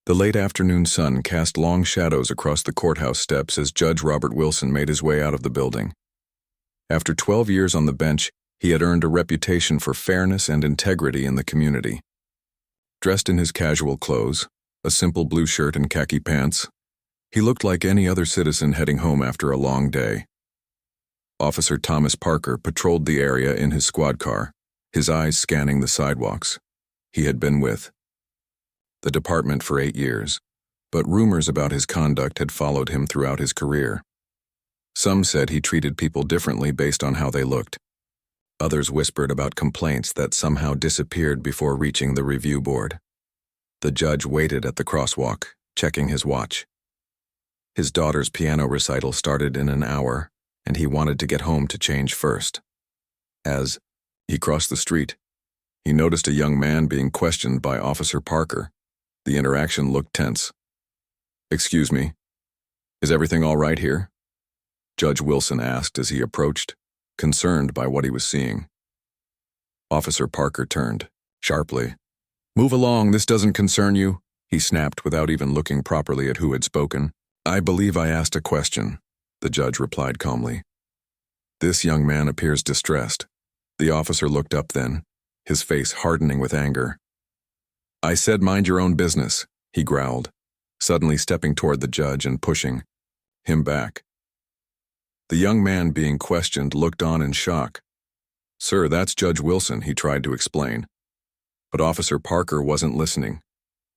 The late afternoon sun cast long shadows across the courthouse steps as Judge Robert Wilson made his way out of the building. After 12 years on the bench, he had earned a reputation for fairness and integrity in the community. Dressed in his casual clothes, a simple blue shirt and khaki pants, he looked like any other citizen heading home after a long day. Officer Thomas Parker patrolled the area in his squad car, his eyes scanning the sidewalks. He had been with the department for 8 years, but rumors about his conduct had followed him throughout his career. Some said he treated people differently based on how they looked. Others whispered about complaints that somehow disappeared before reaching the review board. The judge waited at the crosswalk, checking his watch. His daughter's piano recital started in an hour, and he wanted to get home to change first. As he crossed the street, he noticed a young man being questioned by Officer Parker. The interaction looked tense. "Excuse me, is everything all right here?" Judge Wilson asked as he approached, concerned by what he was seeing. Officer Parker turned, sharply. "Move along, this doesn't concern you," he snapped without even looking properly at who had spoken. "I believe I asked a question," the judge replied calmly. "This young man appears distressed." The officer looked up then, his face hardening with anger. "I said mind your own business," he growled, suddenly stepping toward the judge and pushing him back. The young man being questioned looked on in shock. "Sir, that's Judge Wilson," he tried to explain. But Officer Parker wasn't listening.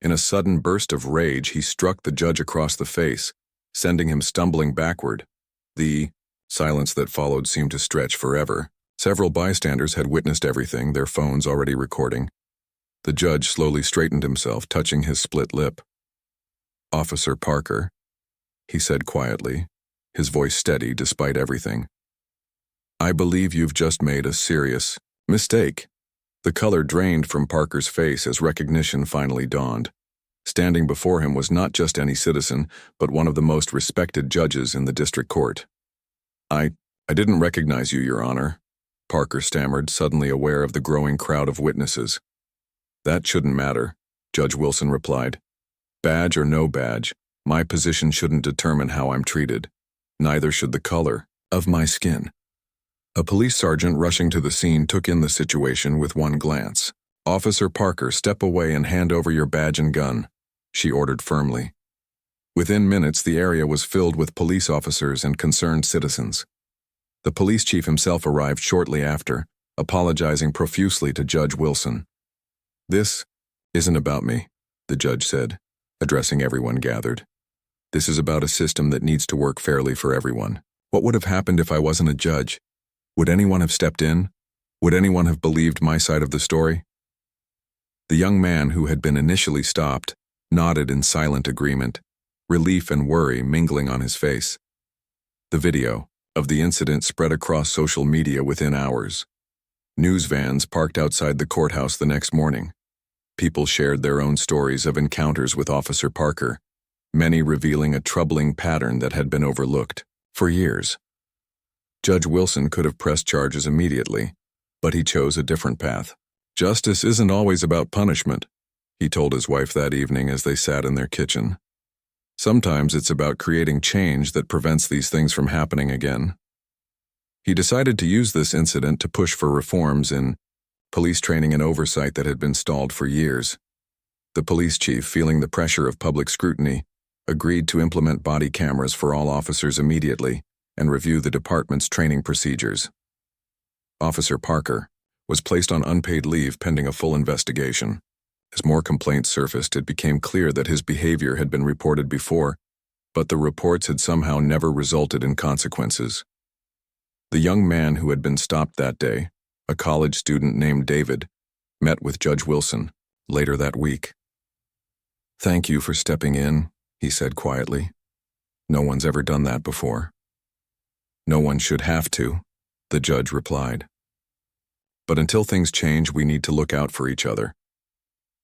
In a sudden burst of rage, he struck the judge across the face, sending him stumbling backward. The silence that followed seemed to stretch forever. Several bystanders had witnessed everything, their phones already recording. The judge slowly straightened himself, touching his split lip. "Officer Parker," he said quietly, his voice steady despite everything. "I believe you've just made a serious mistake." The color drained from Parker's face as recognition finally dawned. Standing before him was not just any citizen, but one of the most respected judges in the district court. I didn't recognize you, Your Honor," Parker stammered, suddenly aware of the growing crowd of witnesses. "That shouldn't matter," Judge Wilson replied. "Badge or no badge, my position shouldn't determine how I'm treated. Neither should the color of my skin." A police sergeant rushing to the scene took in the situation with one glance. "Officer Parker, step away and hand over your badge and gun," she ordered firmly. Within minutes, the area was filled with police officers and concerned citizens. The police chief himself arrived shortly after, apologizing profusely to Judge Wilson. "This isn't about me," the judge said, addressing everyone gathered. "This is about a system that needs to work fairly for everyone. What would have happened if I wasn't a judge? Would anyone have stepped in? Would anyone have believed my side of the story?" The young man who had been initially stopped nodded in silent agreement, relief and worry mingling on his face. The video of the incident spread across social media within hours. News vans parked outside the courthouse the next morning. People shared their own stories of encounters with Officer Parker, many revealing a troubling pattern that had been overlooked for years. Judge Wilson could have pressed charges immediately, but he chose a different path. "Justice isn't always about punishment," he told his wife that evening as they sat in their kitchen. "Sometimes it's about creating change that prevents these things from happening again." He decided to use this incident to push for reforms in police training and oversight that had been stalled for years. The police chief, feeling the pressure of public scrutiny, agreed to implement body cameras for all officers immediately and review the department's training procedures. Officer Parker was placed on unpaid leave pending a full investigation. As more complaints surfaced, it became clear that his behavior had been reported before, but the reports had somehow never resulted in consequences. The young man who had been stopped that day, a college student named David, met with Judge Wilson later that week. "Thank you for stepping in," he said quietly. "No one's ever done that before." "No one should have to," the judge replied. "But until things change, we need to look out for each other."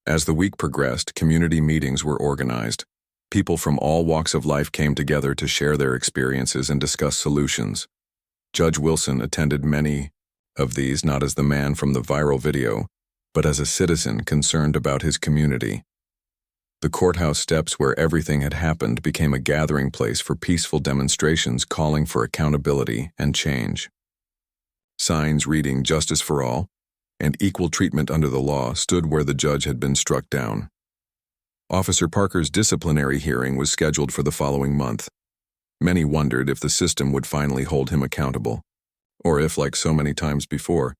As the week progressed, community meetings were organized. People from all walks of life came together to share their experiences and discuss solutions. Judge Wilson attended many of these not as the man from the viral video, but as a citizen concerned about his community. The courthouse steps where everything had happened became a gathering place for peaceful demonstrations calling for accountability and change. Signs reading "Justice for All" and "Equal Treatment under the Law" stood where the judge had been struck down. Officer Parker's disciplinary hearing was scheduled for the following month. Many wondered if the system would finally hold him accountable, or if, like so many times before,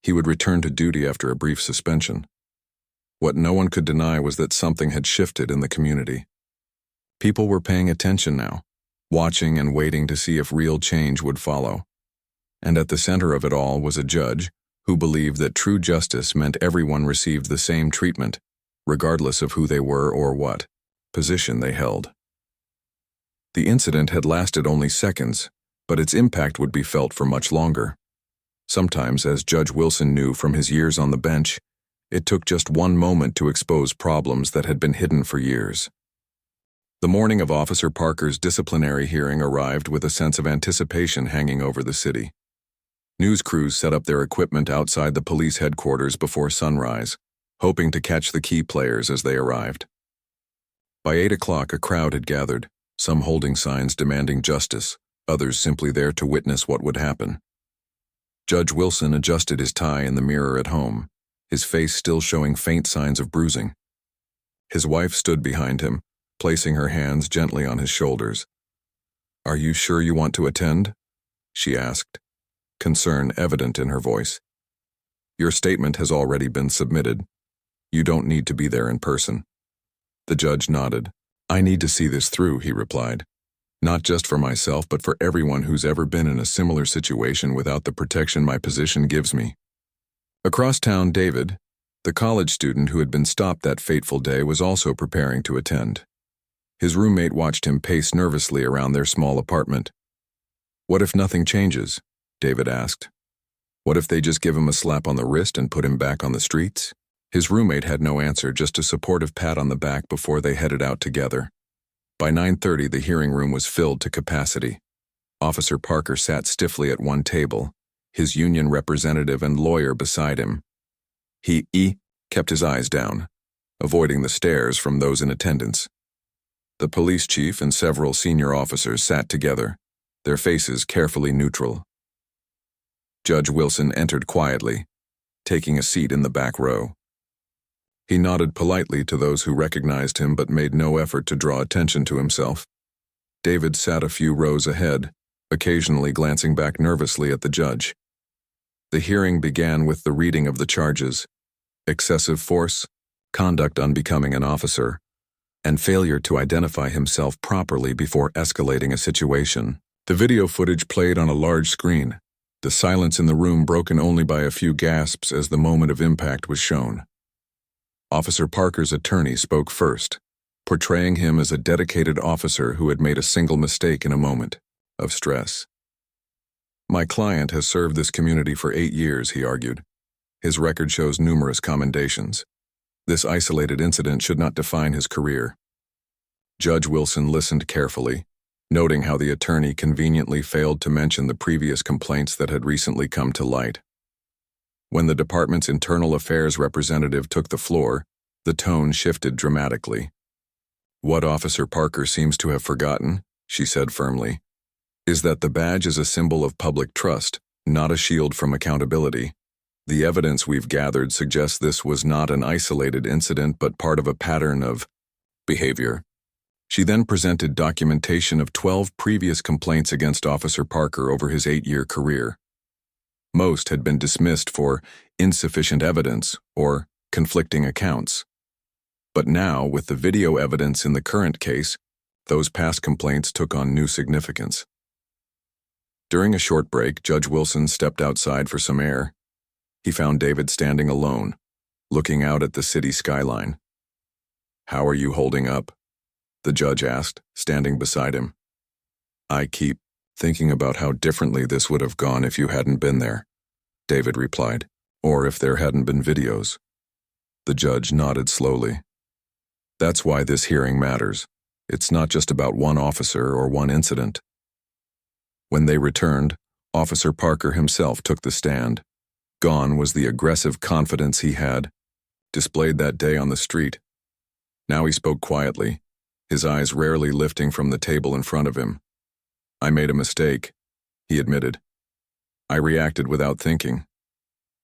he would return to duty after a brief suspension. What no one could deny was that something had shifted in the community. People were paying attention now, watching and waiting to see if real change would follow. And at the center of it all was a judge who believed that true justice meant everyone received the same treatment, regardless of who they were or what position they held. The incident had lasted only seconds, but its impact would be felt for much longer. Sometimes, as Judge Wilson knew from his years on the bench, it took just one moment to expose problems that had been hidden for years. The morning of Officer Parker's disciplinary hearing arrived with a sense of anticipation hanging over the city. News crews set up their equipment outside the police headquarters before sunrise, hoping to catch the key players as they arrived. By 8 o'clock, a crowd had gathered, some holding signs demanding justice, others simply there to witness what would happen. Judge Wilson adjusted his tie in the mirror at home, his face still showing faint signs of bruising. His wife stood behind him, placing her hands gently on his shoulders. "Are you sure you want to attend?" she asked, concern evident in her voice. "Your statement has already been submitted. You don't need to be there in person." The judge nodded. "I need to see this through," he replied. "Not just for myself, but for everyone who's ever been in a similar situation without the protection my position gives me." Across town, David, the college student who had been stopped that fateful day, was also preparing to attend. His roommate watched him pace nervously around their small apartment. "What if nothing changes?" David asked. "What if they just give him a slap on the wrist and put him back on the streets?" His roommate had no answer, just a supportive pat on the back before they headed out together. By 9:30, the hearing room was filled to capacity. Officer Parker sat stiffly at one table, his union representative and lawyer beside him. He kept his eyes down, avoiding the stares from those in attendance. The police chief and several senior officers sat together, their faces carefully neutral. Judge Wilson entered quietly, taking a seat in the back row. He nodded politely to those who recognized him but made no effort to draw attention to himself. David sat a few rows ahead, occasionally glancing back nervously at the judge. The hearing began with the reading of the charges: excessive force, conduct unbecoming an officer, and failure to identify himself properly before escalating a situation. The video footage played on a large screen, the silence in the room broken only by a few gasps as the moment of impact was shown. Officer Parker's attorney spoke first, portraying him as a dedicated officer who had made a single mistake in a moment of stress. "My client has served this community for 8 years, he argued. His record shows numerous commendations. This isolated incident should not define his career. Judge Wilson listened carefully, noting how the attorney conveniently failed to mention the previous complaints that had recently come to light. When the department's internal affairs representative took the floor, the tone shifted dramatically. "What Officer Parker seems to have forgotten," she said firmly, "is that the badge is a symbol of public trust, not a shield from accountability. The evidence we've gathered suggests this was not an isolated incident but part of a pattern of behavior." She then presented documentation of 12 previous complaints against Officer Parker over his 8-year career. Most had been dismissed for insufficient evidence or conflicting accounts. But now, with the video evidence in the current case, those past complaints took on new significance. During a short break, Judge Wilson stepped outside for some air. He found David standing alone, looking out at the city skyline. "How are you holding up?" the judge asked, standing beside him. "I keep thinking about how differently this would have gone if you hadn't been there," David replied, "or if there hadn't been videos." The judge nodded slowly. "That's why this hearing matters. It's not just about one officer or one incident." When they returned, Officer Parker himself took the stand. Gone was the aggressive confidence he had displayed that day on the street. Now he spoke quietly, his eyes rarely lifting from the table in front of him. "I made a mistake," he admitted. "I reacted without thinking.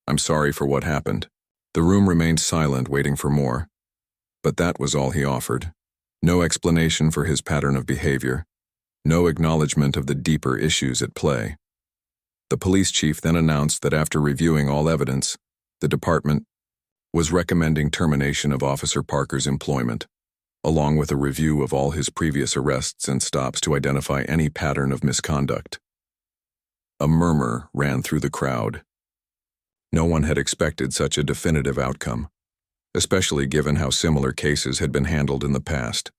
I'm sorry for what happened." The room remained silent, waiting for more. But that was all he offered. No explanation for his pattern of behavior. No acknowledgement of the deeper issues at play. The police chief then announced that after reviewing all evidence, the department was recommending termination of Officer Parker's employment, along with a review of all his previous arrests and stops to identify any pattern of misconduct. A murmur ran through the crowd. No one had expected such a definitive outcome, especially given how similar cases had been handled in the past.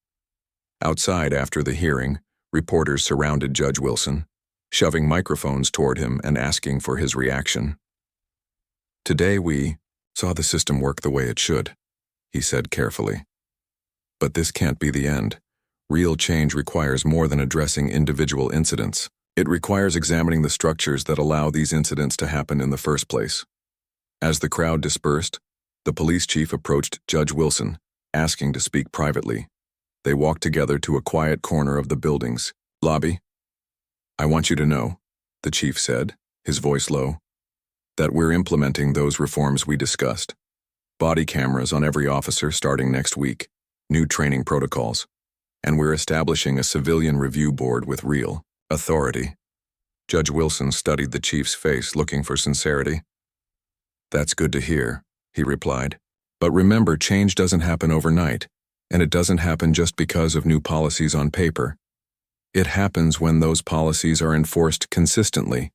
Outside after the hearing, reporters surrounded Judge Wilson, shoving microphones toward him and asking for his reaction. "Today we saw the system work the way it should," he said carefully. "But this can't be the end. Real change requires more than addressing individual incidents. It requires examining the structures that allow these incidents to happen in the first place." As the crowd dispersed, the police chief approached Judge Wilson, asking to speak privately. They walked together to a quiet corner of the building's lobby. "I want you to know," the chief said, his voice low, "that we're implementing those reforms we discussed. Body cameras on every officer starting next week, new training protocols, and we're establishing a civilian review board with real authority." Judge Wilson studied the chief's face, looking for sincerity. "That's good to hear," he replied. "But remember, change doesn't happen overnight, and it doesn't happen just because of new policies on paper. It happens when those policies are enforced consistently."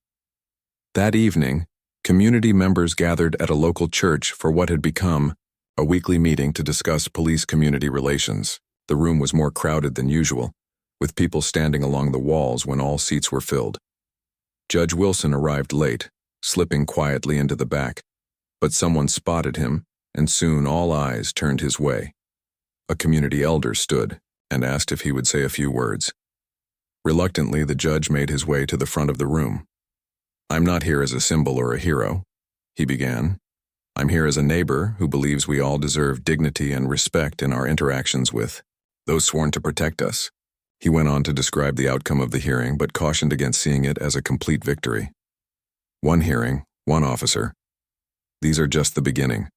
That evening, community members gathered at a local church for what had become a weekly meeting to discuss police-community relations. The room was more crowded than usual, with people standing along the walls when all seats were filled. Judge Wilson arrived late, slipping quietly into the back, but someone spotted him, and soon all eyes turned his way. A community elder stood and asked if he would say a few words. Reluctantly, the judge made his way to the front of the room. "I'm not here as a symbol or a hero," he began. "I'm here as a neighbor who believes we all deserve dignity and respect in our interactions with those sworn to protect us." He went on to describe the outcome of the hearing, but cautioned against seeing it as a complete victory. "One hearing, one officer. These are just the beginning.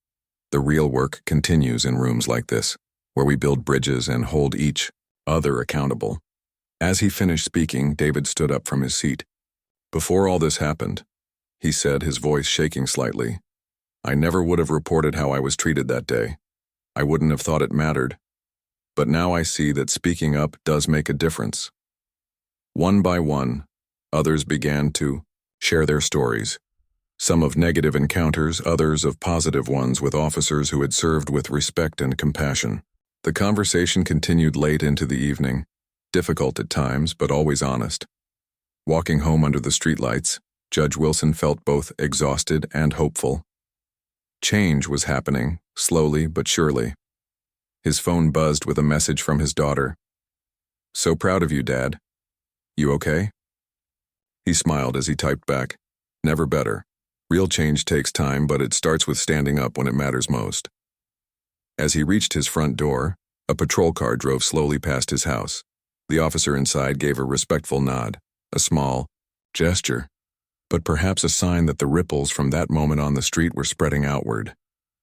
The real work continues in rooms like this, where we build bridges and hold each other accountable." As he finished speaking, David stood up from his seat. "Before all this happened," he said, his voice shaking slightly, "I never would have reported how I was treated that day. I wouldn't have thought it mattered. But now I see that speaking up does make a difference." One by one, others began to share their stories. Some of negative encounters, others of positive ones with officers who had served with respect and compassion. The conversation continued late into the evening, difficult at times, but always honest. Walking home under the streetlights, Judge Wilson felt both exhausted and hopeful. Change was happening, slowly but surely. His phone buzzed with a message from his daughter. "So proud of you, Dad. You okay?" He smiled as he typed back, "Never better. Real change takes time, but it starts with standing up when it matters most." As he reached his front door, a patrol car drove slowly past his house. The officer inside gave a respectful nod, a small gesture, but perhaps a sign that the ripples from that moment on the street were spreading outward,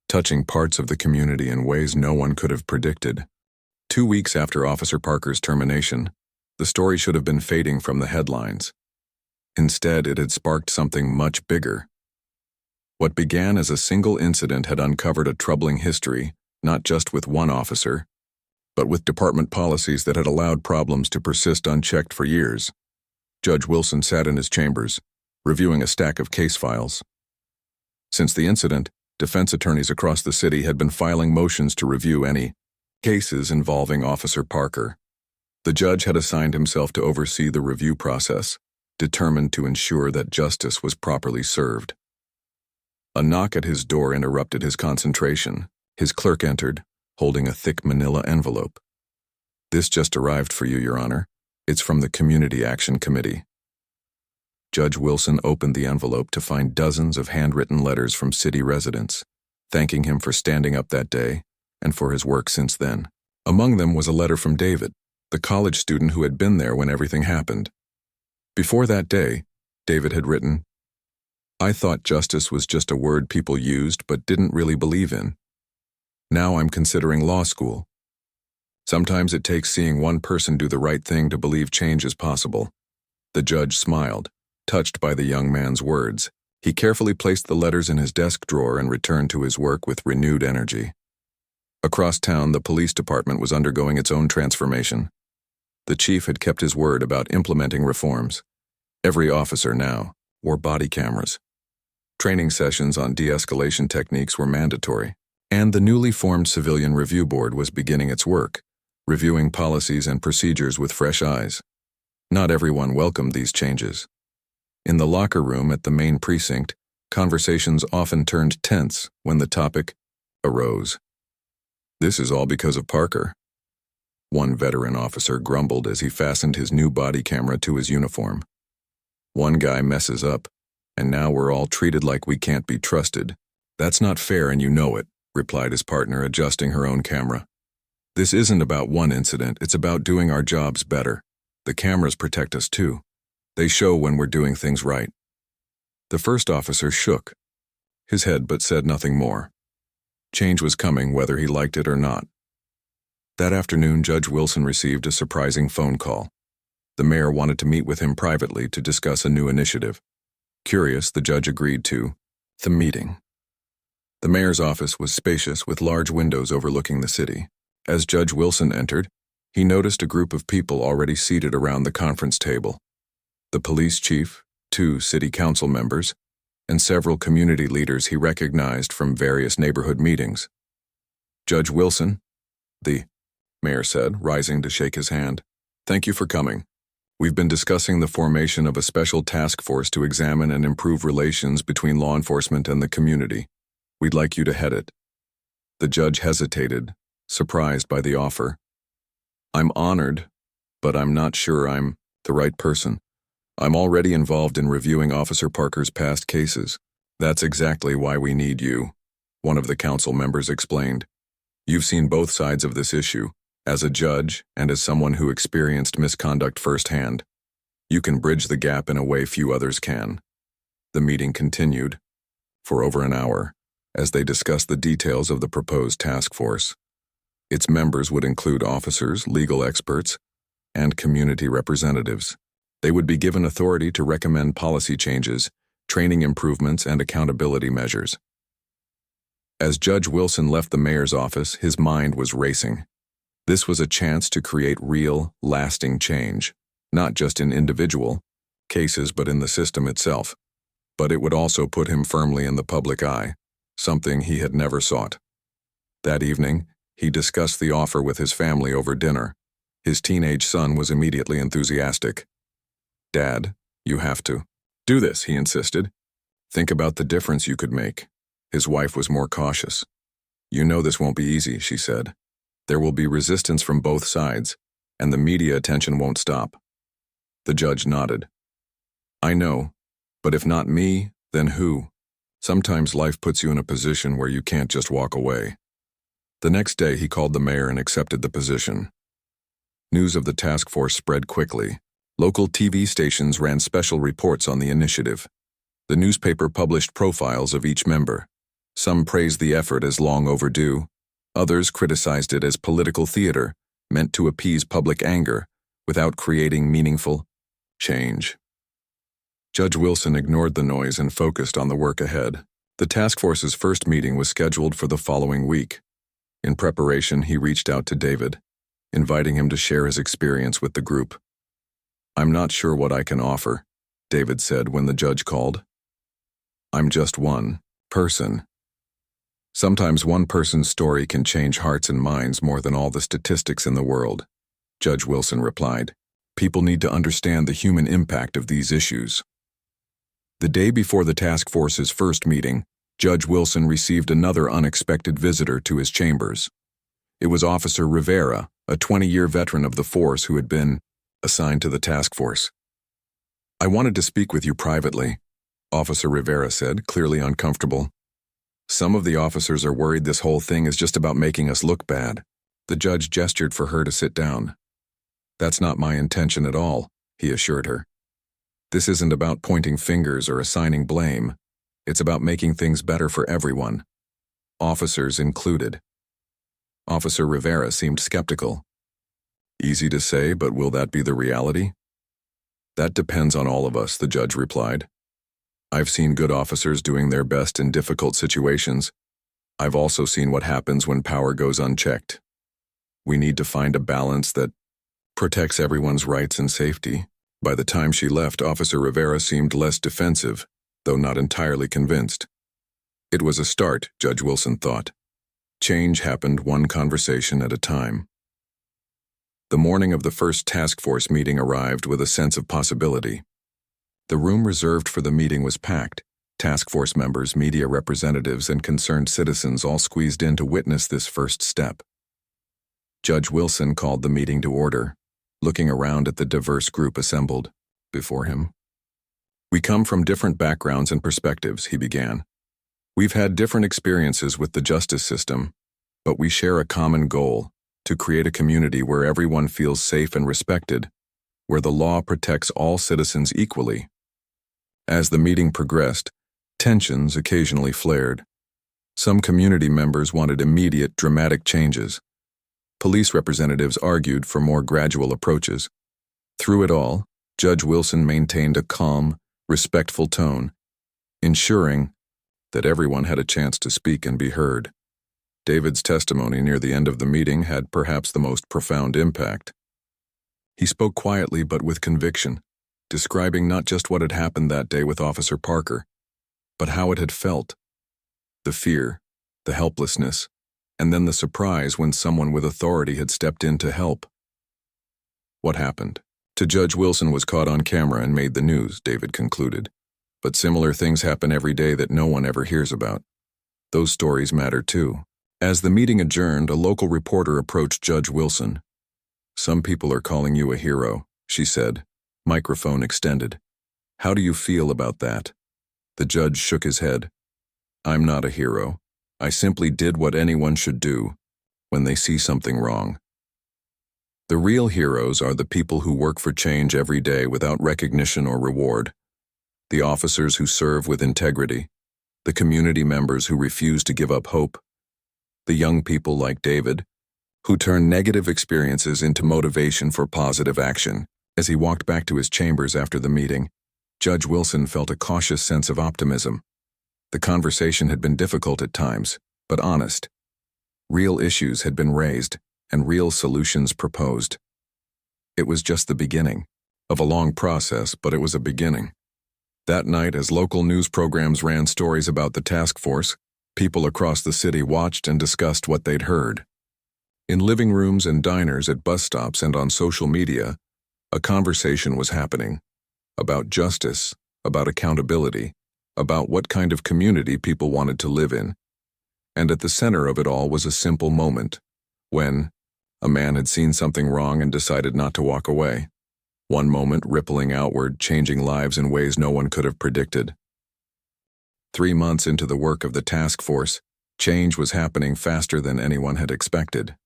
touching parts of the community in ways no one could have predicted. 2 weeks after Officer Parker's termination, the story should have been fading from the headlines. Instead, it had sparked something much bigger. What began as a single incident had uncovered a troubling history, not just with one officer, but with department policies that had allowed problems to persist unchecked for years. Judge Wilson sat in his chambers, reviewing a stack of case files. Since the incident, defense attorneys across the city had been filing motions to review any cases involving Officer Parker. The judge had assigned himself to oversee the review process, determined to ensure that justice was properly served. A knock at his door interrupted his concentration. His clerk entered, holding a thick manila envelope. "This just arrived for you, Your Honor. It's from the Community Action Committee." Judge Wilson opened the envelope to find dozens of handwritten letters from city residents, thanking him for standing up that day and for his work since then. Among them was a letter from David, the college student who had been there when everything happened. Before that day, David had written, "I thought justice was just a word people used but didn't really believe in. Now I'm considering law school. Sometimes it takes seeing one person do the right thing to believe change is possible." The judge smiled, touched by the young man's words. He carefully placed the letters in his desk drawer and returned to his work with renewed energy. Across town, the police department was undergoing its own transformation. The chief had kept his word about implementing reforms. Every officer now wore body cameras. Training sessions on de-escalation techniques were mandatory, and the newly formed Civilian Review Board was beginning its work, reviewing policies and procedures with fresh eyes. Not everyone welcomed these changes. In the locker room at the main precinct, conversations often turned tense when the topic arose. "This is all because of Parker." One veteran officer grumbled as he fastened his new body camera to his uniform. "One guy messes up, and now we're all treated like we can't be trusted." "That's not fair and you know it," replied his partner, adjusting her own camera. "This isn't about one incident, it's about doing our jobs better. The cameras protect us too. They show when we're doing things right." The first officer shook his head but said nothing more. Change was coming whether he liked it or not. That afternoon, Judge Wilson received a surprising phone call. The mayor wanted to meet with him privately to discuss a new initiative. Curious, the judge agreed to the meeting. The mayor's office was spacious with large windows overlooking the city. As Judge Wilson entered, he noticed a group of people already seated around the conference table. The police chief, 2 city council members, and several community leaders he recognized from various neighborhood meetings. "Judge Wilson," the mayor said, rising to shake his hand. "Thank you for coming. We've been discussing the formation of a special task force to examine and improve relations between law enforcement and the community. We'd like you to head it." The judge hesitated, surprised by the offer. "I'm honored, but I'm not sure I'm the right person. I'm already involved in reviewing Officer Parker's past cases. That's exactly why we need you," one of the council members explained. "You've seen both sides of this issue, as a judge and as someone who experienced misconduct firsthand. You can bridge the gap in a way few others can." The meeting continued for over an hour as they discussed the details of the proposed task force. Its members would include officers, legal experts, and community representatives. They would be given authority to recommend policy changes, training improvements, and accountability measures. As Judge Wilson left the mayor's office, his mind was racing. This was a chance to create real, lasting change, not just in individual cases but in the system itself. But it would also put him firmly in the public eye, something he had never sought. That evening, he discussed the offer with his family over dinner. His teenage son was immediately enthusiastic. "Dad, you have to do this," he insisted. "Think about the difference you could make." His wife was more cautious. "You know this won't be easy," she said. "There will be resistance from both sides, and the media attention won't stop." The judge nodded. "I know, but if not me, then who? Sometimes life puts you in a position where you can't just walk away." The next day, he called the mayor and accepted the position. News of the task force spread quickly. Local TV stations ran special reports on the initiative. The newspaper published profiles of each member. Some praised the effort as long overdue. Others criticized it as political theater, meant to appease public anger without creating meaningful change. Judge Wilson ignored the noise and focused on the work ahead. The task force's first meeting was scheduled for the following week. In preparation, he reached out to David, inviting him to share his experience with the group. "I'm not sure what I can offer," David said when the judge called. "I'm just one person." Sometimes one person's story can change hearts and minds more than all the statistics in the world, Judge Wilson replied. "People need to understand the human impact of these issues." The day before the task force's first meeting, Judge Wilson received another unexpected visitor to his chambers. It was Officer Rivera, a 20-year veteran of the force who had been assigned to the task force. "I wanted to speak with you privately," Officer Rivera said, clearly uncomfortable. "Some of the officers are worried this whole thing is just about making us look bad. The judge gestured for her to sit down. "That's not my intention at all," he assured her. "This isn't about pointing fingers or assigning blame. It's about making things better for everyone, officers included." Officer Rivera seemed skeptical. "Easy to say, but will that be the reality?" "That depends on all of us," the judge replied. "I've seen good officers doing their best in difficult situations. I've also seen what happens when power goes unchecked. We need to find a balance that protects everyone's rights and safety." By the time she left, Officer Rivera seemed less defensive, though not entirely convinced. It was a start, Judge Wilson thought. Change happened one conversation at a time. The morning of the first task force meeting arrived with a sense of possibility. The room reserved for the meeting was packed. Task force members, media representatives, and concerned citizens all squeezed in to witness this first step. Judge Wilson called the meeting to order, looking around at the diverse group assembled before him. "We come from different backgrounds and perspectives," he began. "We've had different experiences with the justice system, but we share a common goal: to create a community where everyone feels safe and respected, where the law protects all citizens equally." As the meeting progressed, tensions occasionally flared. Some community members wanted immediate, dramatic changes. Police representatives argued for more gradual approaches. Through it all, Judge Wilson maintained a calm, respectful tone, ensuring that everyone had a chance to speak and be heard. David's testimony near the end of the meeting had perhaps the most profound impact. He spoke quietly but with conviction, describing not just what had happened that day with Officer Parker, but how it had felt. The fear, the helplessness, and then the surprise when someone with authority had stepped in to help. What happened to Judge Wilson was caught on camera and made the news, David concluded. But similar things happen every day that no one ever hears about. Those stories matter too. As the meeting adjourned, a local reporter approached Judge Wilson. "Some people are calling you a hero," she said, microphone extended. "How do you feel about that?" The judge shook his head. "I'm not a hero. I simply did what anyone should do when they see something wrong." The real heroes are the people who work for change every day without recognition or reward. The officers who serve with integrity, the community members who refuse to give up hope, the young people like David, who turn negative experiences into motivation for positive action. As he walked back to his chambers after the meeting, Judge Wilson felt a cautious sense of optimism. The conversation had been difficult at times, but honest. Real issues had been raised, and real solutions proposed. It was just the beginning of a long process, but it was a beginning. That night, as local news programs ran stories about the task force, people across the city watched and discussed what they'd heard. In living rooms and diners, at bus stops, and on social media, a conversation was happening about justice, about accountability, about what kind of community people wanted to live in. And at the center of it all was a simple moment, when a man had seen something wrong and decided not to walk away. One moment rippling outward, changing lives in ways no one could have predicted. 3 months into the work of the task force, change was happening faster than anyone had expected.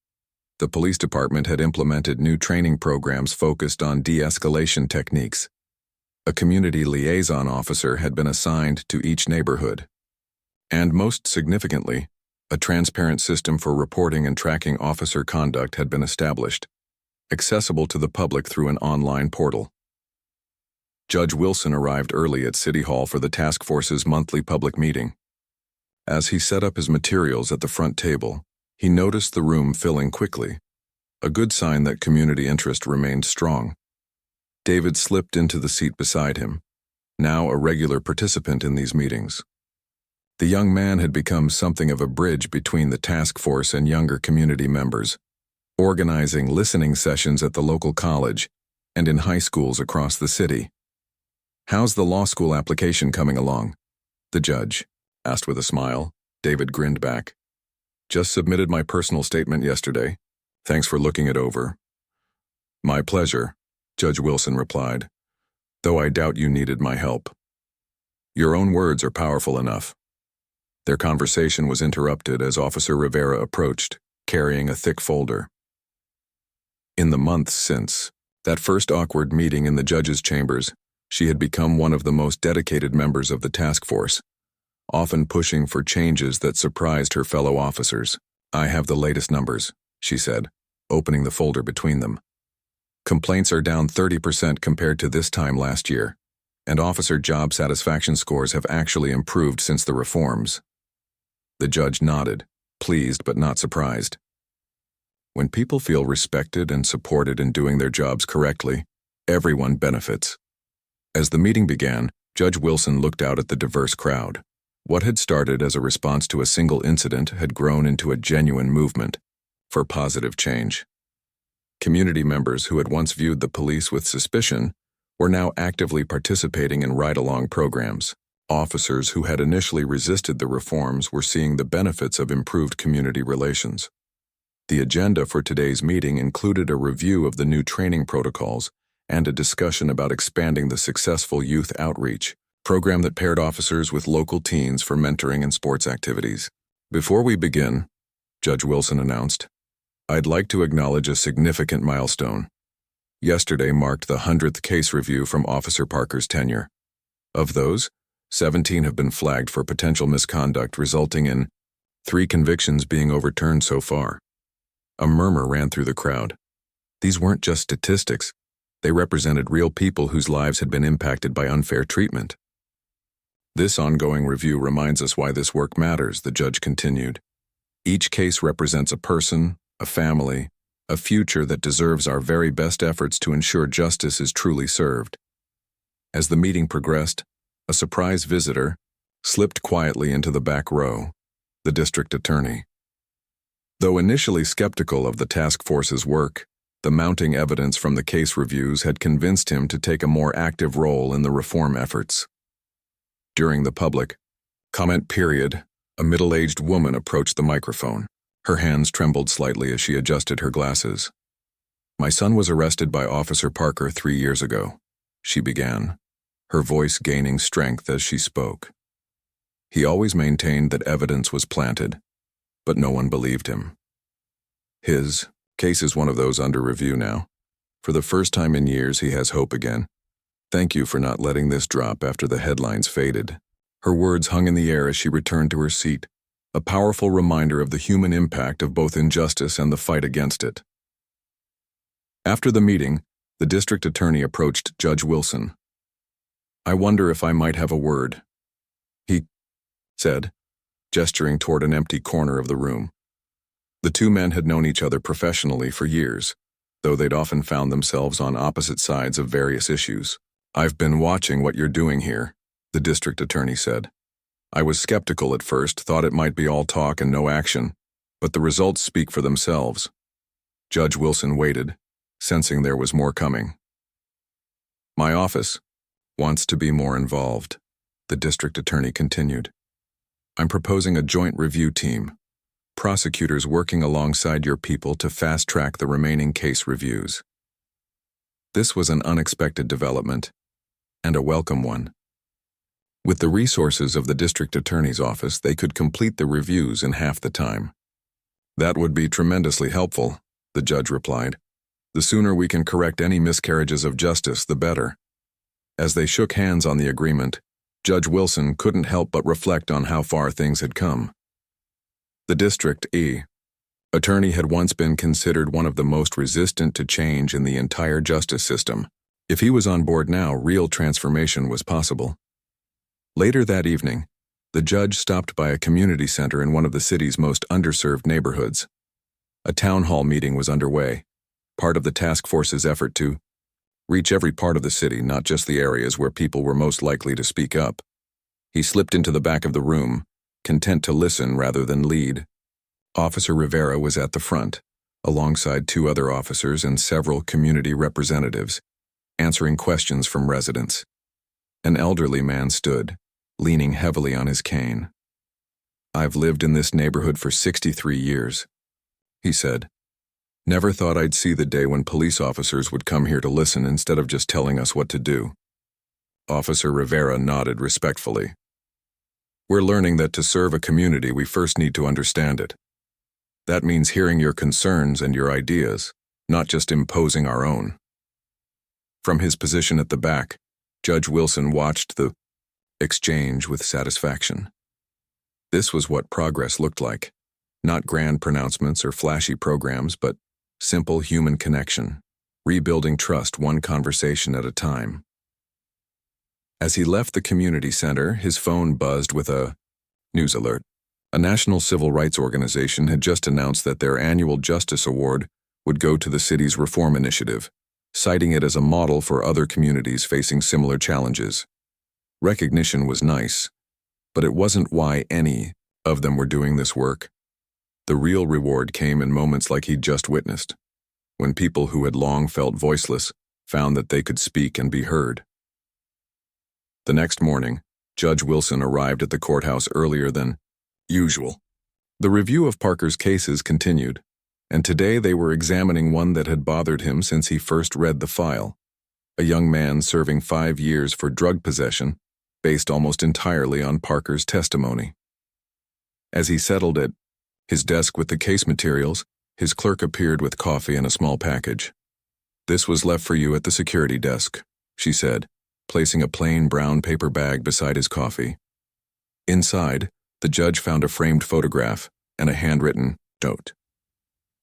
The police department had implemented new training programs focused on de-escalation techniques. A community liaison officer had been assigned to each neighborhood. And most significantly, a transparent system for reporting and tracking officer conduct had been established, accessible to the public through an online portal. Judge Wilson arrived early at City Hall for the task force's monthly public meeting. As he set up his materials at the front table, he noticed the room filling quickly, a good sign that community interest remained strong. David slipped into the seat beside him, now a regular participant in these meetings. The young man had become something of a bridge between the task force and younger community members, organizing listening sessions at the local college and in high schools across the city. "How's the law school application coming along?" the judge asked with a smile. David grinned back. "Just submitted my personal statement yesterday. Thanks for looking it over." "My pleasure," Judge Wilson replied, "though I doubt you needed my help." "Your own words are powerful enough." Their conversation was interrupted as Officer Rivera approached, carrying a thick folder. In the months since that first awkward meeting in the judge's chambers, she had become one of the most dedicated members of the task force, often pushing for changes that surprised her fellow officers. "I have the latest numbers," she said, opening the folder between them. "Complaints are down 30% compared to this time last year, and officer job satisfaction scores have actually improved since the reforms." The judge nodded, pleased but not surprised. When people feel respected and supported in doing their jobs correctly, everyone benefits. As the meeting began, Judge Wilson looked out at the diverse crowd. What had started as a response to a single incident had grown into a genuine movement for positive change. Community members who had once viewed the police with suspicion were now actively participating in ride-along programs. Officers who had initially resisted the reforms were seeing the benefits of improved community relations. The agenda for today's meeting included a review of the new training protocols and a discussion about expanding the successful youth outreach program that paired officers with local teens for mentoring and sports activities. "Before we begin," Judge Wilson announced, "I'd like to acknowledge a significant milestone. Yesterday marked the 100th case review from Officer Parker's tenure. Of those, 17 have been flagged for potential misconduct, resulting in 3 convictions being overturned so far." A murmur ran through the crowd. These weren't just statistics. They represented real people whose lives had been impacted by unfair treatment. "This ongoing review reminds us why this work matters," the judge continued. "Each case represents a person, a family, a future that deserves our very best efforts to ensure justice is truly served." As the meeting progressed, a surprise visitor slipped quietly into the back row, the district attorney. Though initially skeptical of the task force's work, the mounting evidence from the case reviews had convinced him to take a more active role in the reform efforts. During the public comment period, a middle-aged woman approached the microphone. Her hands trembled slightly as she adjusted her glasses. "My son was arrested by Officer Parker 3 years ago," she began, her voice gaining strength as she spoke. "He always maintained that evidence was planted, but no one believed him. His case is one of those under review now. For the first time in years, he has hope again. Thank you for not letting this drop after the headlines faded." Her words hung in the air as she returned to her seat, a powerful reminder of the human impact of both injustice and the fight against it. After the meeting, the district attorney approached Judge Wilson. "I wonder if I might have a word," he said, gesturing toward an empty corner of the room. The two men had known each other professionally for years, though they'd often found themselves on opposite sides of various issues. "I've been watching what you're doing here," the district attorney said. "I was skeptical at first, thought it might be all talk and no action, but the results speak for themselves." Judge Wilson waited, sensing there was more coming. "My office wants to be more involved," the district attorney continued. "I'm proposing a joint review team, prosecutors working alongside your people to fast-track the remaining case reviews." This was an unexpected development, and a welcome one. With the resources of the district attorney's office, they could complete the reviews in half the time. "That would be tremendously helpful," the judge replied. "The sooner we can correct any miscarriages of justice, the better." As they shook hands on the agreement, Judge Wilson couldn't help but reflect on how far things had come. The district attorney had once been considered one of the most resistant to change in the entire justice system. If he was on board now, real transformation was possible. Later that evening, the judge stopped by a community center in one of the city's most underserved neighborhoods. A town hall meeting was underway, part of the task force's effort to reach every part of the city, not just the areas where people were most likely to speak up. He slipped into the back of the room, content to listen rather than lead. Officer Rivera was at the front, alongside 2 other officers and several community representatives, answering questions from residents. An elderly man stood, leaning heavily on his cane. "I've lived in this neighborhood for 63 years, he said. "Never thought I'd see the day when police officers would come here to listen instead of just telling us what to do." Officer Rivera nodded respectfully. "We're learning that to serve a community, we first need to understand it. That means hearing your concerns and your ideas, not just imposing our own. From his position at the back, Judge Wilson watched the exchange with satisfaction. This was what progress looked like. Not grand pronouncements or flashy programs, but simple human connection, rebuilding trust one conversation at a time. As he left the community center, his phone buzzed with a news alert. A national civil rights organization had just announced that their annual Justice Award would go to the city's reform initiative, citing it as a model for other communities facing similar challenges. Recognition was nice, but it wasn't why any of them were doing this work. The real reward came in moments like he'd just witnessed, when people who had long felt voiceless found that they could speak and be heard. The next morning, Judge Wilson arrived at the courthouse earlier than usual. The review of Parker's cases continued, and today they were examining one that had bothered him since he first read the file. A young man serving 5 years for drug possession, based almost entirely on Parker's testimony. As he settled at his desk with the case materials, his clerk appeared with coffee and a small package. "This was left for you at the security desk," she said, placing a plain brown paper bag beside his coffee. Inside, the judge found a framed photograph and a handwritten note.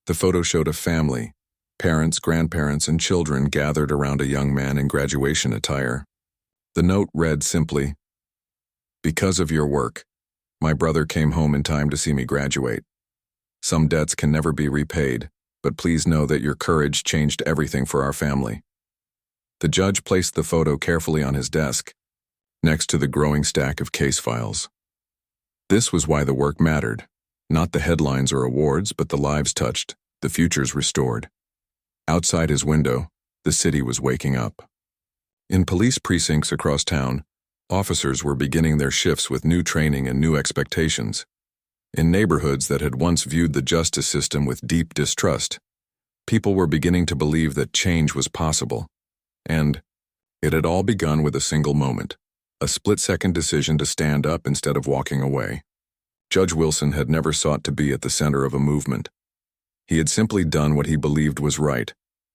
The photo showed a family, parents, grandparents, and children gathered around a young man in graduation attire. The note read simply, "Because of your work, my brother came home in time to see me graduate. Some debts can never be repaid, but please know that your courage changed everything for our family." The judge placed the photo carefully on his desk, next to the growing stack of case files. This was why the work mattered. Not the headlines or awards, but the lives touched, the futures restored. Outside his window, the city was waking up. In police precincts across town, officers were beginning their shifts with new training and new expectations. In neighborhoods that had once viewed the justice system with deep distrust, people were beginning to believe that change was possible. And it had all begun with a single moment, a split-second decision to stand up instead of walking away. Judge Wilson had never sought to be at the center of a movement. He had simply done what he believed was right,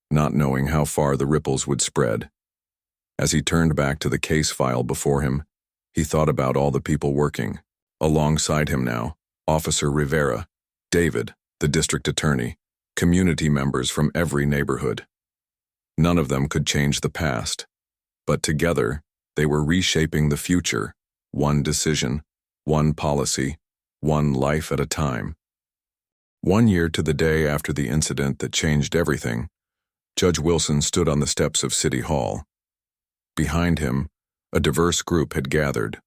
not knowing how far the ripples would spread. As he turned back to the case file before him, he thought about all the people working. Alongside him now, Officer Rivera, David, the district attorney, community members from every neighborhood. None of them could change the past, but together they were reshaping the future, one decision, one policy, one life at a time. 1 year to the day after the incident that changed everything, Judge Wilson stood on the steps of City Hall. Behind him, a diverse group had gathered: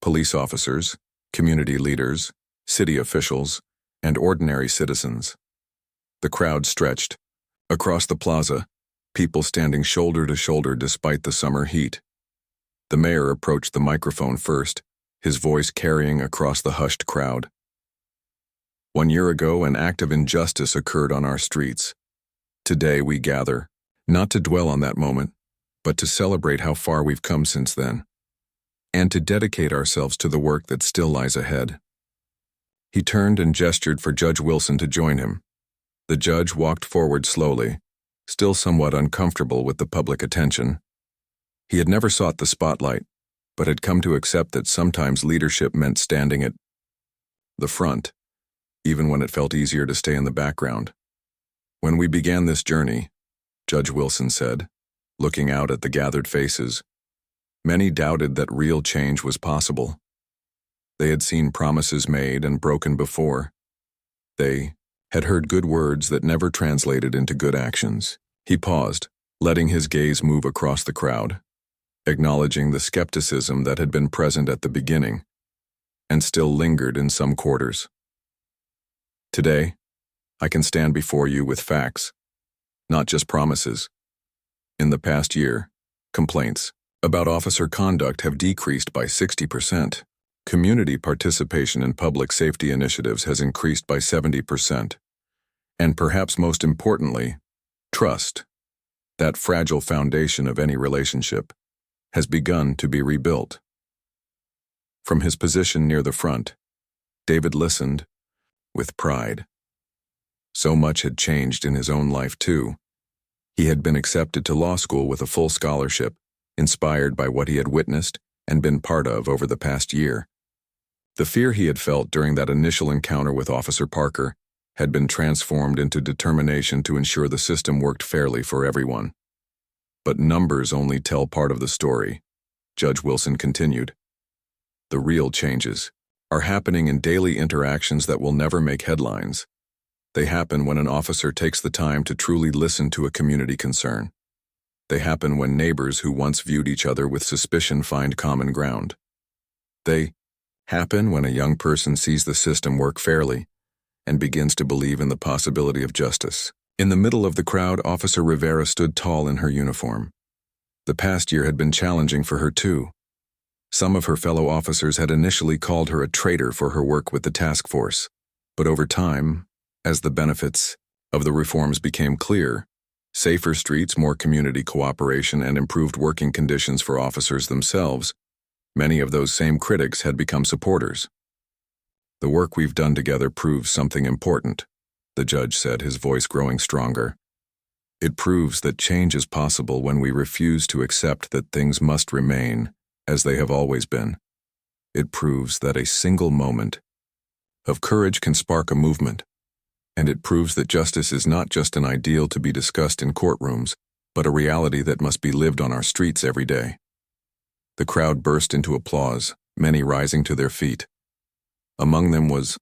police officers, community leaders, city officials, and ordinary citizens. The crowd stretched. Across the plaza, people standing shoulder to shoulder despite the summer heat. The mayor approached the microphone first, his voice carrying across the hushed crowd. 1 year ago, an act of injustice occurred on our streets. Today we gather, not to dwell on that moment, but to celebrate how far we've come since then, and to dedicate ourselves to the work that still lies ahead. He turned and gestured for Judge Wilson to join him. The judge walked forward slowly, still somewhat uncomfortable with the public attention. He had never sought the spotlight, but had come to accept that sometimes leadership meant standing at the front, even when it felt easier to stay in the background. "When we began this journey," Judge Wilson said, looking out at the gathered faces, "many doubted that real change was possible. They had seen promises made and broken before. They had heard good words that never translated into good actions." He paused, letting his gaze move across the crowd, acknowledging the skepticism that had been present at the beginning and still lingered in some quarters. "Today, I can stand before you with facts, not just promises. In the past year, complaints about officer conduct have decreased by 60%. Community participation in public safety initiatives has increased by 70%. And perhaps most importantly, trust, that fragile foundation of any relationship, has begun to be rebuilt." From his position near the front, David listened with pride. So much had changed in his own life, too. He had been accepted to law school with a full scholarship, inspired by what he had witnessed and been part of over the past year. The fear he had felt during that initial encounter with Officer Parker had been transformed into determination to ensure the system worked fairly for everyone. But numbers only tell part of the story, Judge Wilson continued. The real changes are happening in daily interactions that will never make headlines. They happen when an officer takes the time to truly listen to a community concern. They happen when neighbors who once viewed each other with suspicion find common ground. They happen when a young person sees the system work fairly and begins to believe in the possibility of justice. In the middle of the crowd, Officer Rivera stood tall in her uniform. The past year had been challenging for her too. Some of her fellow officers had initially called her a traitor for her work with the task force, but over time, as the benefits of the reforms became clear, safer streets, more community cooperation, and improved working conditions for officers themselves, many of those same critics had become supporters. The work we've done together proves something important, the judge said, his voice growing stronger. It proves that change is possible when we refuse to accept that things must remain as they have always been. It proves that a single moment of courage can spark a movement, and it proves that justice is not just an ideal to be discussed in courtrooms, but a reality that must be lived on our streets every day. The crowd burst into applause, many rising to their feet. Among them was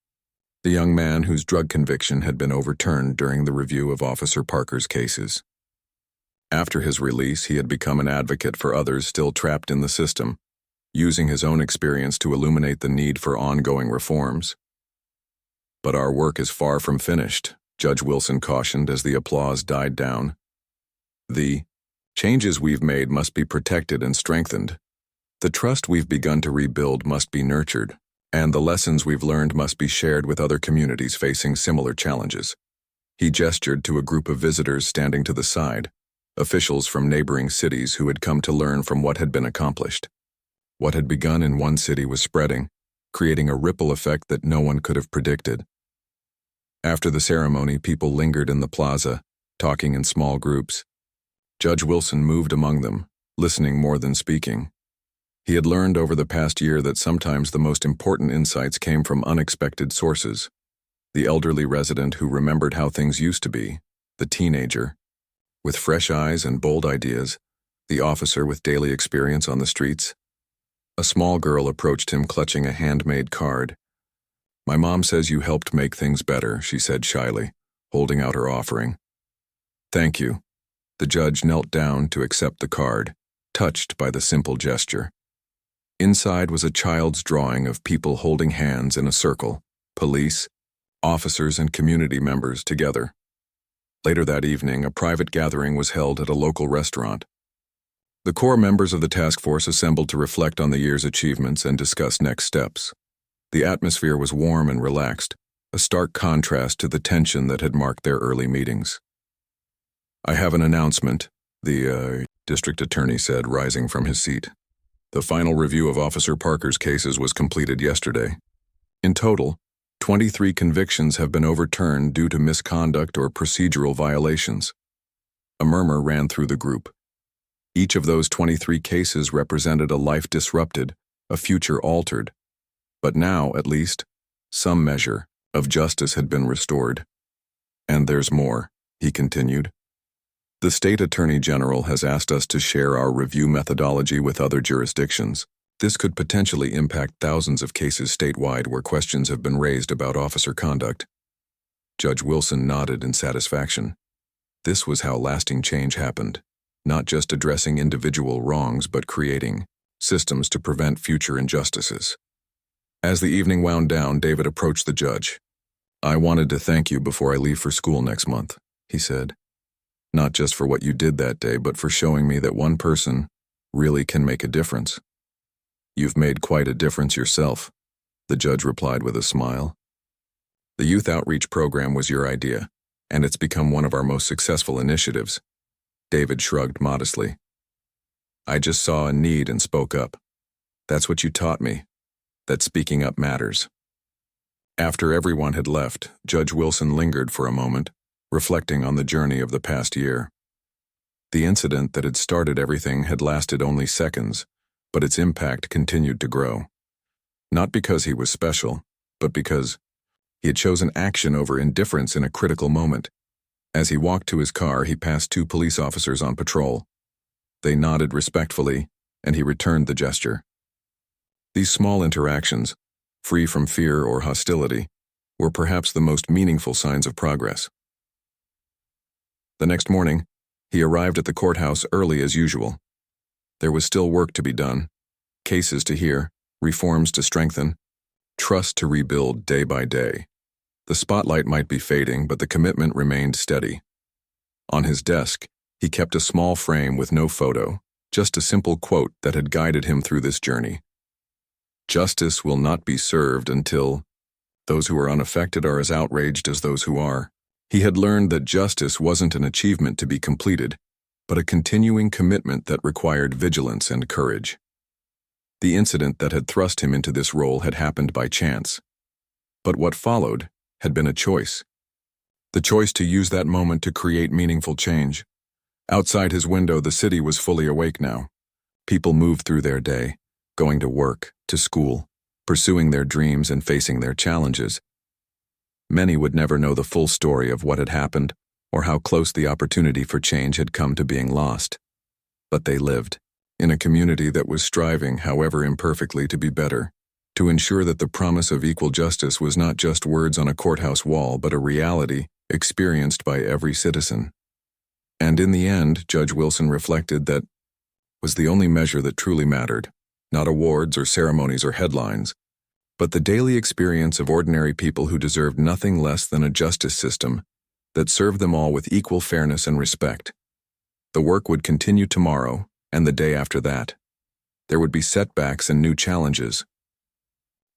the young man whose drug conviction had been overturned during the review of Officer Parker's cases. After his release, he had become an advocate for others still trapped in the system, using his own experience to illuminate the need for ongoing reforms. But our work is far from finished, Judge Wilson cautioned as the applause died down. The changes we've made must be protected and strengthened. The trust we've begun to rebuild must be nurtured, and the lessons we've learned must be shared with other communities facing similar challenges. He gestured to a group of visitors standing to the side, officials from neighboring cities who had come to learn from what had been accomplished. What had begun in one city was spreading, creating a ripple effect that no one could have predicted. After the ceremony, people lingered in the plaza, talking in small groups. Judge Wilson moved among them, listening more than speaking. He had learned over the past year that sometimes the most important insights came from unexpected sources. The elderly resident who remembered how things used to be, the teenager with fresh eyes and bold ideas, the officer with daily experience on the streets. A small girl approached him clutching a handmade card. "My mom says you helped make things better," she said shyly, holding out her offering. "Thank you." The judge knelt down to accept the card, touched by the simple gesture. Inside was a child's drawing of people holding hands in a circle, police, officers, and community members together. Later that evening, a private gathering was held at a local restaurant. The core members of the task force assembled to reflect on the year's achievements and discuss next steps. The atmosphere was warm and relaxed, a stark contrast to the tension that had marked their early meetings. "I have an announcement," the district attorney said, rising from his seat. "The final review of Officer Parker's cases was completed yesterday. In total, 23 convictions have been overturned due to misconduct or procedural violations." A murmur ran through the group. Each of those 23 cases represented a life disrupted, a future altered. But now, at least, some measure of justice had been restored. "And there's more," he continued. "The State Attorney General has asked us to share our review methodology with other jurisdictions. This could potentially impact thousands of cases statewide where questions have been raised about officer conduct." Judge Wilson nodded in satisfaction. This was how lasting change happened, not just addressing individual wrongs but creating systems to prevent future injustices. As the evening wound down, David approached the judge. "I wanted to thank you before I leave for school next month," he said. "Not just for what you did that day, but for showing me that one person really can make a difference." "You've made quite a difference yourself," the judge replied with a smile. "The youth outreach program was your idea, and it's become one of our most successful initiatives." David shrugged modestly. "I just saw a need and spoke up. That's what you taught me, that speaking up matters." After everyone had left, Judge Wilson lingered for a moment, reflecting on the journey of the past year. The incident that had started everything had lasted only seconds, but its impact continued to grow. Not because he was special, but because he had chosen action over indifference in a critical moment. As he walked to his car, he passed 2 police officers on patrol. They nodded respectfully, and he returned the gesture. These small interactions, free from fear or hostility, were perhaps the most meaningful signs of progress. The next morning, he arrived at the courthouse early as usual. There was still work to be done, cases to hear, reforms to strengthen, trust to rebuild day by day. The spotlight might be fading, but the commitment remained steady. On his desk, he kept a small frame with no photo, just a simple quote that had guided him through this journey. "Justice will not be served until those who are unaffected are as outraged as those who are." He had learned that justice wasn't an achievement to be completed, but a continuing commitment that required vigilance and courage. The incident that had thrust him into this role had happened by chance. But what followed had been a choice. The choice to use that moment to create meaningful change. Outside his window, the city was fully awake now. People moved through their day, going to work, to school, pursuing their dreams and facing their challenges. Many would never know the full story of what had happened or how close the opportunity for change had come to being lost. But they lived in a community that was striving, however imperfectly, to be better, to ensure that the promise of equal justice was not just words on a courthouse wall, but a reality experienced by every citizen. And in the end, Judge Wilson reflected that was the only measure that truly mattered, not awards or ceremonies or headlines, but the daily experience of ordinary people who deserved nothing less than a justice system that served them all with equal fairness and respect. The work would continue tomorrow and the day after that. There would be setbacks and new challenges.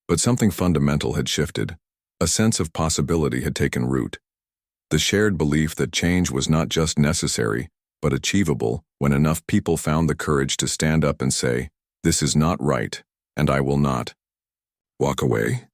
But something fundamental had shifted. A sense of possibility had taken root. The shared belief that change was not just necessary, but achievable when enough people found the courage to stand up and say, "This is not right, and I will not walk away."